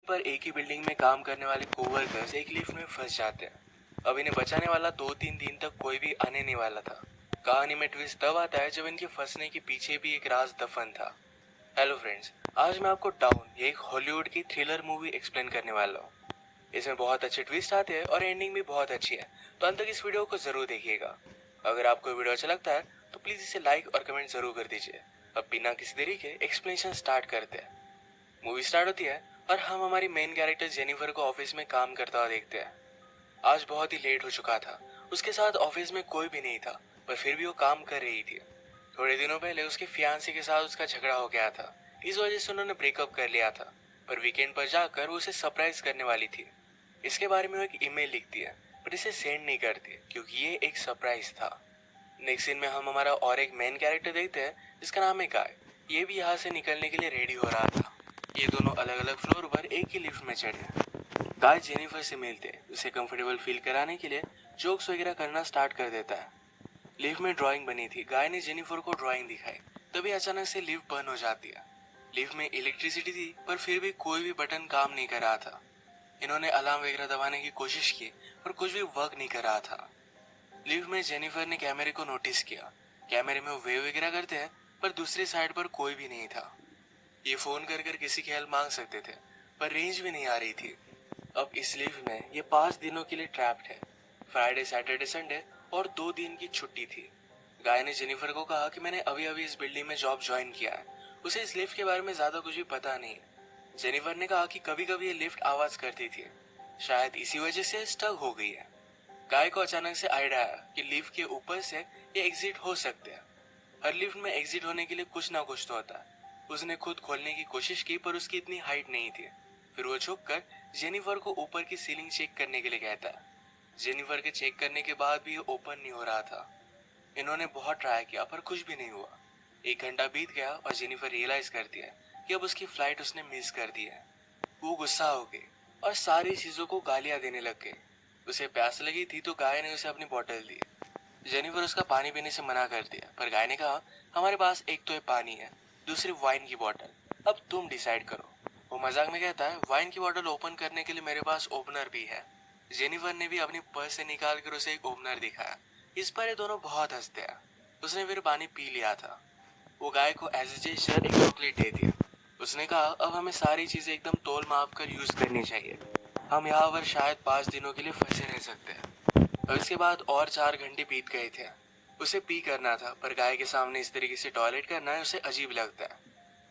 पर एक ही बिल्डिंग में काम करने वाले कोवर्कर्स एक लिफ्ट में फंस जाते हैं। अब इन्हें बचाने वाला 2-3 दिन तक कोई भी आने नहीं वाला था। कहानी में ट्विस्ट तब आता है जब इनके फंसने के पीछे भी एक राज दफन था। हेलो फ्रेंड्स, आज मैं आपको डाउन, ये एक हॉलीवुड की थ्रिलर मूवी एक्सप्लेन करने वाला हूँ। इसमें बहुत अच्छे ट्विस्ट आते हैं और एंडिंग भी बहुत अच्छी है, तो अंत तक इस वीडियो को जरूर देखिएगा। अगर आपको वीडियो अच्छा लगता है तो प्लीज इसे लाइक और कमेंट जरूर कर दीजिए। अब बिना किसी देरी के एक्सप्लेनेशन स्टार्ट करते हैं। मूवी स्टार्ट होती है और हम हमारी मेन कैरेक्टर जेनिफर को ऑफिस में काम करता हुआ देखते हैं। आज बहुत ही लेट हो चुका था। उसके साथ ऑफिस में कोई भी नहीं था, पर फिर भी वो काम कर रही थी। थोड़े दिनों पहले उसके फियांसी के साथ उसका झगड़ा हो गया था। इस वजह से उन्होंने ब्रेकअप कर लिया था, पर वीकेंड पर जाकर वो उसे सरप्राइज करने वाली थी। इसके बारे में वो एक ईमेल लिखती है, पर इसे सेंड नहीं करती क्योंकि ये एक सरप्राइज था। नेक्स्ट सीन में हम हमारा और एक मेन कैरेक्टर देखते हैं जिसका नाम है गाय। ये भी यहाँ से निकलने के लिए रेडी हो रहा था। ये दोनों अलग अलग फ्लोर पर एक ही लिफ्ट में चढ़े। गाय जेनिफर से मिलते उसे कंफर्टेबल फील कराने के लिए जोक्स वगैरह करना स्टार्ट कर देता है। लिफ्ट में ड्राइंग बनी थी। गाय ने जेनिफर को ड्राइंग दिखाई, तभी अचानक से लिफ्ट बंद हो जाती है। लिफ्ट में इलेक्ट्रिसिटी थी, पर फिर भी कोई भी बटन काम नहीं कर रहा था। इन्होंने अलार्म वगैरह दबाने की कोशिश की, पर कुछ भी वर्क नहीं कर रहा था। लिफ्ट में जेनिफर ने कैमरे को नोटिस किया। कैमरे में वो वेव वगैरह करते हैं, पर दूसरी साइड पर कोई भी नहीं था। ये फोन कर कर किसी की हेल्प मांग सकते थे, पर रेंज भी नहीं आ रही थी। अब इस लिफ्ट में ये 5 दिनों के लिए ट्रैप्ड है। फ्राइडे, सैटरडे, संडे और 2 दिन की छुट्टी थी। गाय ने जेनिफर को कहा कि मैंने अभी अभी इस बिल्डिंग में जॉब ज्वाइन किया है, उसे इस लिफ्ट के बारे में ज्यादा कुछ भी पता नहीं है। जेनिफर ने कहा कि कभी कभी ये लिफ्ट आवाज करती थी, शायद इसी वजह से स्टक हो गई है। गाय को अचानक से आइडिया आया कि लिफ्ट के ऊपर से ये एग्जिट हो सकते हैं। हर लिफ्ट में एग्जिट होने के लिए कुछ ना कुछ तो होता है। उसने खुद खोलने की कोशिश की, पर उसकी इतनी हाइट नहीं थी। फिर वो झुककर जेनिफर को ऊपर की सीलिंग चेक करने के लिए कहता है। जेनिफर के चेक करने के बाद भी ये ओपन नहीं हो रहा था। इन्होंने बहुत ट्राई किया, पर कुछ भी नहीं हुआ। 1 घंटा बीत गया और जेनिफर रियलाइज करती है कि अब उसकी फ्लाइट उसने मिस कर दी है। वो गुस्सा हो गई और सारी चीजों को गालियां देने लग गई। उसे प्यास लगी थी तो गाय ने उसे अपनी बोतल दी। जेनिफर उसका पानी पीने से मना कर दिया, पर गाय ने कहा हमारे पास एक तो ये पानी है, दूसरी वाइन की बोतल, अब तुम डिसाइड करो। वो मजाक में कहता है वाइन की बोतल ओपन करने के लिए मेरे पास ओपनर भी है। जेनिफर ने भी अपनी पर्स से निकाल कर उसे एक ओपनर दिखाया। इस पर ये दोनों बहुत हंसते हैं। उसने फिर पानी पी लिया था। वो गाय को एज ए जेस्चर एक चॉकलेट दे दिया। उसने कहा अब हमें सारी चीजें एकदम तोल माप कर यूज करनी चाहिए। हम यहाँ पर शायद 5 दिनों के लिए फंसे रह सकते हैं। और इसके बाद और 4 घंटे बीत गए थे। उसे पी करना था, पर गाय के सामने इस तरीके से टॉयलेट करना है उसे अजीब लगता है।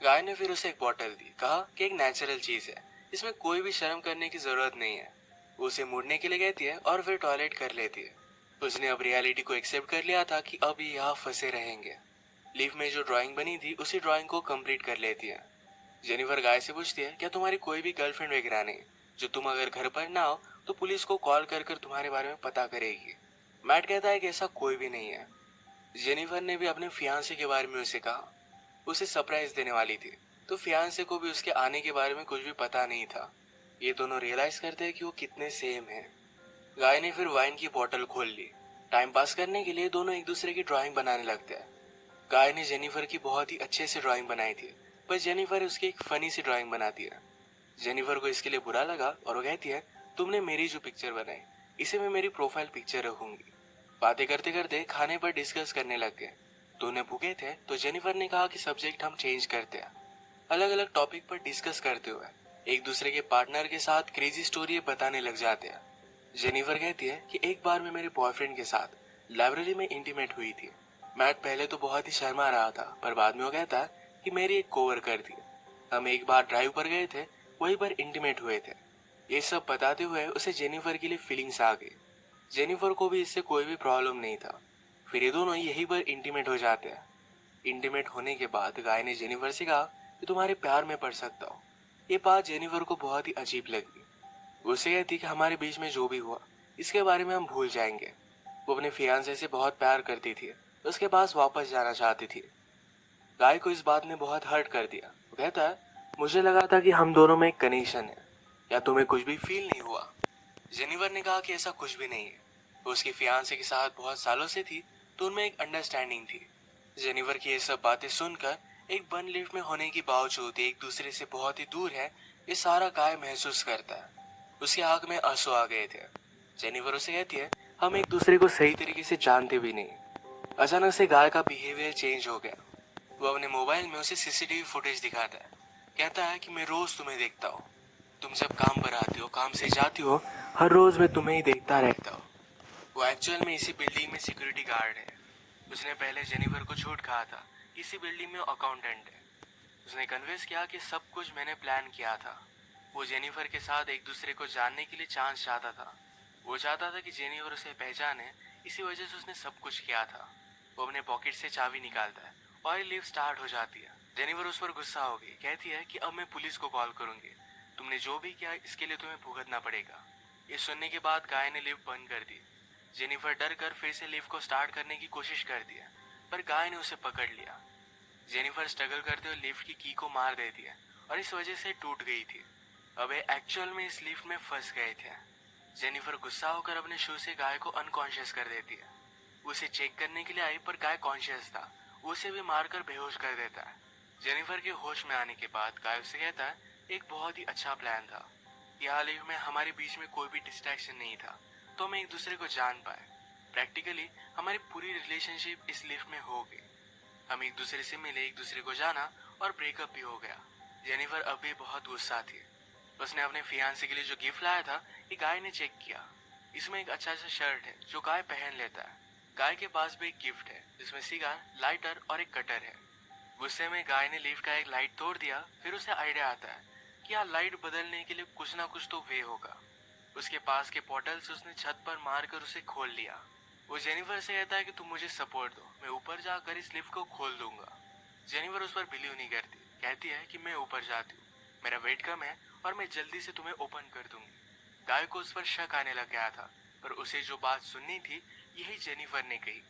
गाय ने फिर उसे एक बोतल दी, कहा कि एक नेचुरल चीज है, इसमें कोई भी शर्म करने की जरूरत नहीं है। वो उसे मुड़ने के लिए कहती है और फिर टॉयलेट कर लेती है। उसने अब रियलिटी को एक्सेप्ट कर लिया था कि अब ये यहाँ फंसे रहेंगे। लीफ में जो ड्राइंग बनी थी उसी ड्राइंग को कंप्लीट कर लेती है। जेनिफर गाय से पूछती है क्या तुम्हारी कोई भी गर्लफ्रेंड वगैरह नहीं, जो तुम अगर घर पर ना हो तो पुलिस को कॉल कर कर तुम्हारे बारे में पता करेगी। मैट कहता है कि ऐसा कोई भी नहीं है। जेनिफर ने भी अपने फियांसे के बारे में उसे कहा। उसे सरप्राइज देने वाली थी, तो फियांसे को भी उसके आने के बारे में कुछ भी पता नहीं था। ये दोनों रियलाइज करते हैं कि वो कितने सेम हैं। गाय ने फिर वाइन की बोतल खोल ली। टाइम पास करने के लिए दोनों एक दूसरे की ड्राइंग बनाने लगते हैं। गाय ने जेनिफर की बहुत ही अच्छे से ड्राइंग बनाई थी, पर जेनिफर उसकी एक फनी सी ड्राइंग बनाती है। जेनिफर को इसके लिए बुरा लगा और वो कहती है तुमने मेरी जो पिक्चर बनाई इसे मैं मेरी प्रोफाइल पिक्चर रखूंगी। बातें करते करते खाने पर डिस्कस करने लग गए। दोनों भूखे थे तो जेनिफर ने कहा कि सब्जेक्ट हम चेंज करते हैं। अलग अलग टॉपिक पर डिस्कस करते हुए एक दूसरे के पार्टनर के साथ क्रेजी स्टोरी बताने लग जाते हैं। जेनिफर कहती है कि एक बार मैं मेरे बॉयफ्रेंड के साथ लाइब्रेरी में इंटीमेट हुई थी। मैट पहले तो बहुत ही शर्मा रहा था, पर बाद में वो कहता है कि मेरी एक कोवर्कर थी। हम एक बार ड्राइव पर गए थे, वहीं पर इंटीमेट हुए थे। ये सब बताते हुए उसे जेनिफर के लिए फीलिंग्स आ गई। जेनिफर को भी इससे कोई भी प्रॉब्लम नहीं था। फिर ये दोनों यहीं पर इंटीमेट हो जाते हैं। इंटीमेट होने के बाद गाय ने जेनिफर से कहा कि तुम्हारे प्यार में पड़ सकता हूँ। ये बात जेनिफर को बहुत ही अजीब लगी। वो उसे कहती कि हमारे बीच में जो भी हुआ इसके बारे में हम भूल जाएंगे। वो अपने फियांसे से बहुत प्यार करती थी, उसके पास वापस जाना चाहती थी। गाय को इस बात ने बहुत हर्ट कर दिया। वो कहता है मुझे लगा था कि हम दोनों में एक कनेक्शन है, या तुम्हें कुछ भी फील नहीं हुआ। जेनिफर ने कहा कि ऐसा कुछ भी नहीं है। वो उसके फियांसे के साथ बहुत सालों से थी, तो उनमें एक अंडरस्टैंडिंग थी। जेनिफर की ये सब बातें सुनकर एक बंद लिफ्ट में होने के बावजूद एक दूसरे से बहुत ही दूर है, ये सारा गाय महसूस करता है। उसकी आंख में आंसू आ गए थे। जेनिफर उसे कहती है, हम एक दूसरे को सही तरीके से जानते भी नहीं। अचानक से गाय का बिहेवियर चेंज हो गया। वो अपने मोबाइल में उसे सीसीटीवी फुटेज दिखाता है। कहता है कि मैं रोज तुम्हें देखता हूँ। तुम जब काम पर आती हो, काम से जाती हो, हर रोज मैं तुम्हें ही देखता रहता हूँ। वो एक्चुअल में इसी बिल्डिंग में सिक्योरिटी गार्ड है। उसने पहले जेनिफर को झूठ कहा था, इसी बिल्डिंग में अकाउंटेंट है। उसने कन्विंस किया कि सब कुछ मैंने प्लान किया था। वो जेनिफर के साथ एक दूसरे को जानने के लिए चांस चाहता था। वो चाहता था कि जेनिफर उसे पहचाने, इसी वजह से उसने सब कुछ किया था। वो अपने पॉकेट से चाबी निकालता है और ये लिफ्ट स्टार्ट हो जाती है। जेनिफर उस पर गुस्सा हो गई, कहती है कि अब मैं पुलिस को कॉल करूंगी। तुमने जो भी किया इसके लिए तुम्हें भुगतना पड़ेगा। ये सुनने के बाद गाय ने लिफ्ट बंद कर दी। जेनिफर डर कर फिर से लिफ्ट को स्टार्ट करने की कोशिश करती है, पर गाय ने उसे पकड़ लिया। जेनिफर स्ट्रगल करते हुए लिफ्ट की की को मार देती है और इस वजह से टूट गई थी। अब एक्चुअल में इस लिफ्ट में फंस गए थे। जेनिफर गुस्सा होकर अपने शू से गाय को अनकॉन्शियस कर देती है। उसे चेक करने के लिए आई, पर गाय कॉन्शियस था। वो उसे भी मारकर बेहोश कर देता है। जेनिफर के होश में आने के बाद गाय उसे कहता है, एक बहुत ही अच्छा प्लान था। यहाँ लिफ्ट में हमारे बीच में कोई भी डिस्ट्रैक्शन नहीं था, तो हम एक दूसरे को जान पाए। प्रैक्टिकली हमारी पूरी रिलेशनशिप इस लिफ्ट में हो गई। हम एक दूसरे से मिले, एक दूसरे को जाना और ब्रेकअप भी हो गया। जेनिफर अब भी बहुत गुस्सा थी। उसने अपने फियांसे के लिए जो गिफ्ट लाया था, ये गाय ने चेक किया। इसमें एक अच्छा सा शर्ट है जो गाय पहन लेता है। गाय के पास भी एक गिफ्ट है जिसमें सिगार, लाइटर और एक कटर है। गुस्से में गाय ने लिफ्ट का एक लाइट तोड़ दिया। फिर उसे आइडिया आता है कि यहाँ लाइट बदलने के लिए कुछ ना कुछ तो वे होगा। उसके पास के पोर्टल से उसने छत पर मारकर उसे खोल लिया। वो जेनिफर से कहता है कि तुम मुझे सपोर्ट दो, मैं ऊपर जाकर इस लिफ्ट को खोल दूंगा। जेनिफर उस पर बिलीव नहीं करती, कहती है कि मैं ऊपर जाती हूँ, मेरा वेट कम है और मैं जल्दी से तुम्हें ओपन कर दूंगी। गाय को उस पर शक आने लग गया था, पर उसे जो बात सुननी थी यही जेनिफर ने कही।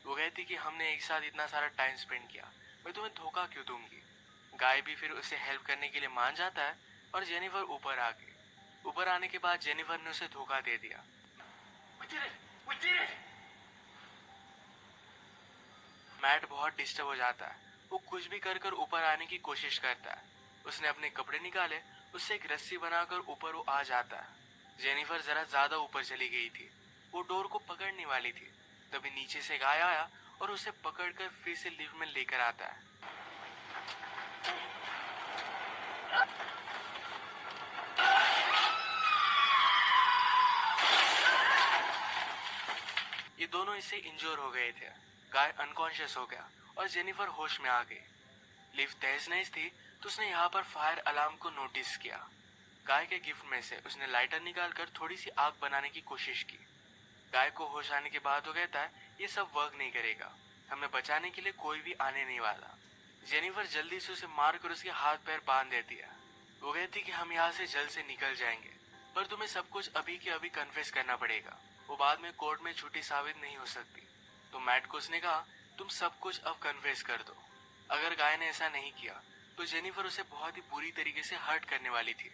वो कहती कि हमने एक साथ इतना सारा टाइम स्पेंड किया, मैं तुम्हें धोखा क्यों दूंगी। गाय भी फिर उसे हेल्प करने के लिए मान जाता है और जेनिफर ऊपर आ गई। ऊपर आने के बाद जेनिफर ने उसे धोखा दे दिया। मैट बहुत डिस्टर्ब हो जाता है। वो कुछ भी कर कर ऊपर आने की कोशिश करता है। उसने अपने कपड़े निकाले, उससे एक रस्सी बनाकर ऊपर वो आ जाता है। जेनिफर जरा ज्यादा ऊपर चली गई थी। वो डोर को पकड़ने वाली थी, तभी नीचे से गाय आया और उसे पकड़कर फिर से लिफ्ट में लेकर आता है। ये दोनों इससे इंजोर हो गए थे। गाय अनकॉन्शियस हो गया और जेनिफर होश में आ गई। लिफ्ट तेज नहीं थी, तो उसने यहाँ पर फायर अलार्म को नोटिस किया। गाय के गिफ्ट में से उसने लाइटर निकालकर थोड़ी सी आग बनाने की कोशिश की। गाय को होश आने के बाद वो कहता है, ये सब वर्क नहीं करेगा, हमें बचाने के लिए कोई भी आने नहीं वाला। जेनिफर जल्दी से उसे मारकर उसके हाथ पैर बांध देती है। वो कहती कि हम यहाँ से जल्द से निकल जाएंगे, पर तुम्हें सब कुछ अभी के अभी कन्फेस करना पड़ेगा। वो बाद में कोर्ट में झूठी साबित नहीं हो सकती। तो मैट को उसने कहा, तुम सब कुछ अब कन्फेस कर दो। अगर गाय ने ऐसा नहीं किया तो जेनिफर उसे बहुत ही बुरी तरीके से हर्ट करने वाली थी।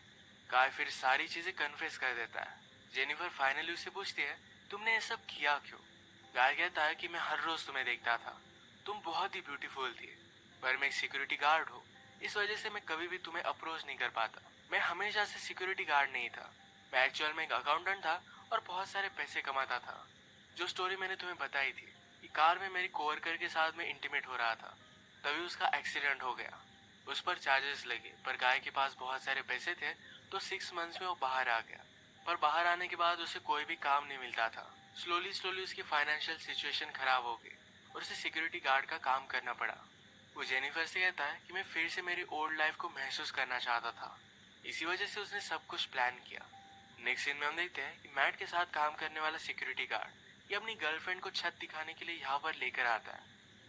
गाय फिर सारी चीजें कन्फेस कर देता है। जेनिफर फाइनली उससे पूछती है, तुमने ये सब किया क्यों। गाय कहता है कि मैं हर रोज तुम्हें देखता था, तुम बहुत ही ब्यूटीफुल थी, पर मैं एक सिक्योरिटी गार्ड हूँ, इस वजह से मैं कभी भी तुम्हें अप्रोच नहीं कर पाता। मैं हमेशा से सिक्योरिटी गार्ड नहीं था, मैं एक्चुअल में एक अकाउंटेंट था और बहुत सारे पैसे कमाता था। जो स्टोरी मैंने तुम्हें बताई थी, कि कार में मेरी कोवर्कर के साथ में इंटीमेट हो रहा था, तभी उसका एक्सीडेंट हो गया। उस पर चार्जेस लगे, पर गाय के पास बहुत सारे पैसे थे, तो 6 मंथ्स में वो बाहर आ गया। पर बाहर आने के बाद उसे कोई भी काम नहीं मिलता था। स्लोली स्लोली उसकी फाइनेंशियल सिचुएशन खराब हो गई और उसे सिक्योरिटी गार्ड का काम करना पड़ा। वो जेनिफर से कहता है कि मैं फिर से मेरी ओल्ड लाइफ को महसूस करना चाहता था, इसी वजह से उसने सब कुछ प्लान किया। नेक्स्ट सीन में हम देखते हैं कि मैट के साथ काम करने वाला सिक्योरिटी गार्ड ये अपनी गर्लफ्रेंड को छत दिखाने के लिए यहाँ पर लेकर आता है।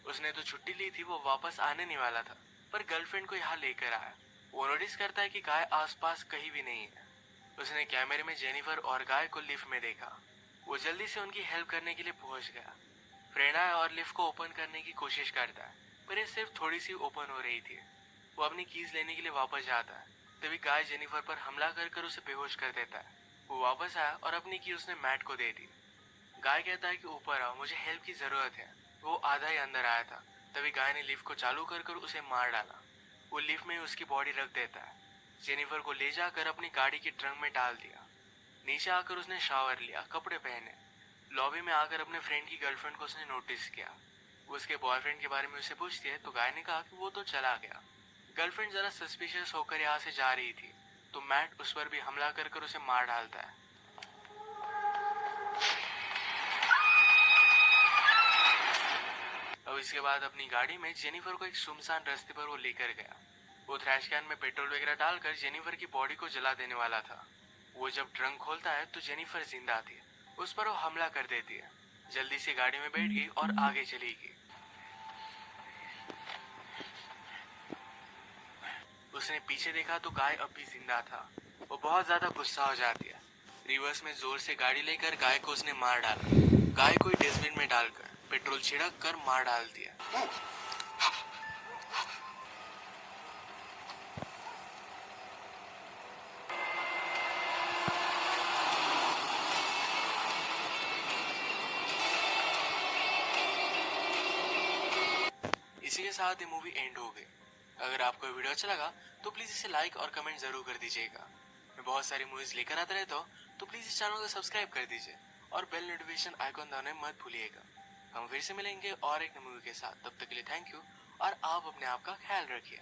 उसने तो छुट्टी ली थी, वो वापस आने नहीं वाला था, पर गर्लफ्रेंड को यहाँ लेकर आया। वो नोटिस करता है कि गाय आसपास कहीं भी नहीं है। उसने कैमरे में जेनिफर और गाय को लिफ्ट में देखा। वो जल्दी से उनकी हेल्प करने के लिए पहुंच गया। फ्रेंड आया और लिफ्ट को ओपन करने की कोशिश करता है, पर ये सिर्फ थोड़ी सी ओपन हो रही थी। वो अपनी कीज लेने के लिए वापस जाता है, तभी गाय जेनिफर पर हमला कर उसे बेहोश कर देता है। वो वापस आया और अपनी की उसने मैट को दे दी। गाय कहता है कि ऊपर आओ, मुझे हेल्प की जरूरत है। वो आधा ही अंदर आया था, तभी गाय ने लिफ्ट को चालू कर उसे मार डाला। वो लिफ्ट में ही उसकी बॉडी रख देता है। जेनिफर को ले जाकर अपनी गाड़ी के ट्रंक में डाल दिया। नीचे आकर उसने शावर लिया, कपड़े पहने। लॉबी में आकर अपने फ्रेंड की गर्लफ्रेंड को उसने नोटिस किया। वो उसके बॉयफ्रेंड के बारे में उसे पूछती है तो गाय ने कहा कि वो तो चला गया। गर्लफ्रेंड जरा सस्पिशियस होकर यहाँ से जा रही थी तो मैट उस पर भी हमला कर उसे मार डालता है। अब इसके बाद अपनी गाड़ी में जेनिफर को एक सुनसान रास्ते पर वो लेकर गया। वो थ्रैश कैन में पेट्रोल वगैरह डालकर जेनिफर की बॉडी को जला देने वाला था। वो जब ट्रंक खोलता है तो जेनिफर जिंदा थी। उस पर वो हमला कर देती है। जल्दी से गाड़ी में बैठ गई और आगे चली गई। उसने पीछे देखा तो गाय अब भी जिंदा था। वो बहुत ज्यादा गुस्सा हो जाती है। रिवर्स में जोर से गाड़ी लेकर गाय को उसने मार डाला। गाय को डस्टबिन में डालकर पेट्रोल छिड़क कर मार डाल दिया। इसी के साथ ये मूवी एंड हो गई। अगर आपको ये वीडियो अच्छा लगा तो प्लीज इसे लाइक और कमेंट जरूर कर दीजिएगा। मैं बहुत सारी मूवीज लेकर आता रहता हूँ तो प्लीज इस चैनल को सब्सक्राइब कर दीजिए और बेल नोटिफिकेशन आइकॉन दबाना मत भूलिएगा। हम फिर से मिलेंगे और एक नई मूवी के साथ। तब तक के लिए थैंक यू और आप अपने आप का ख्याल रखिए।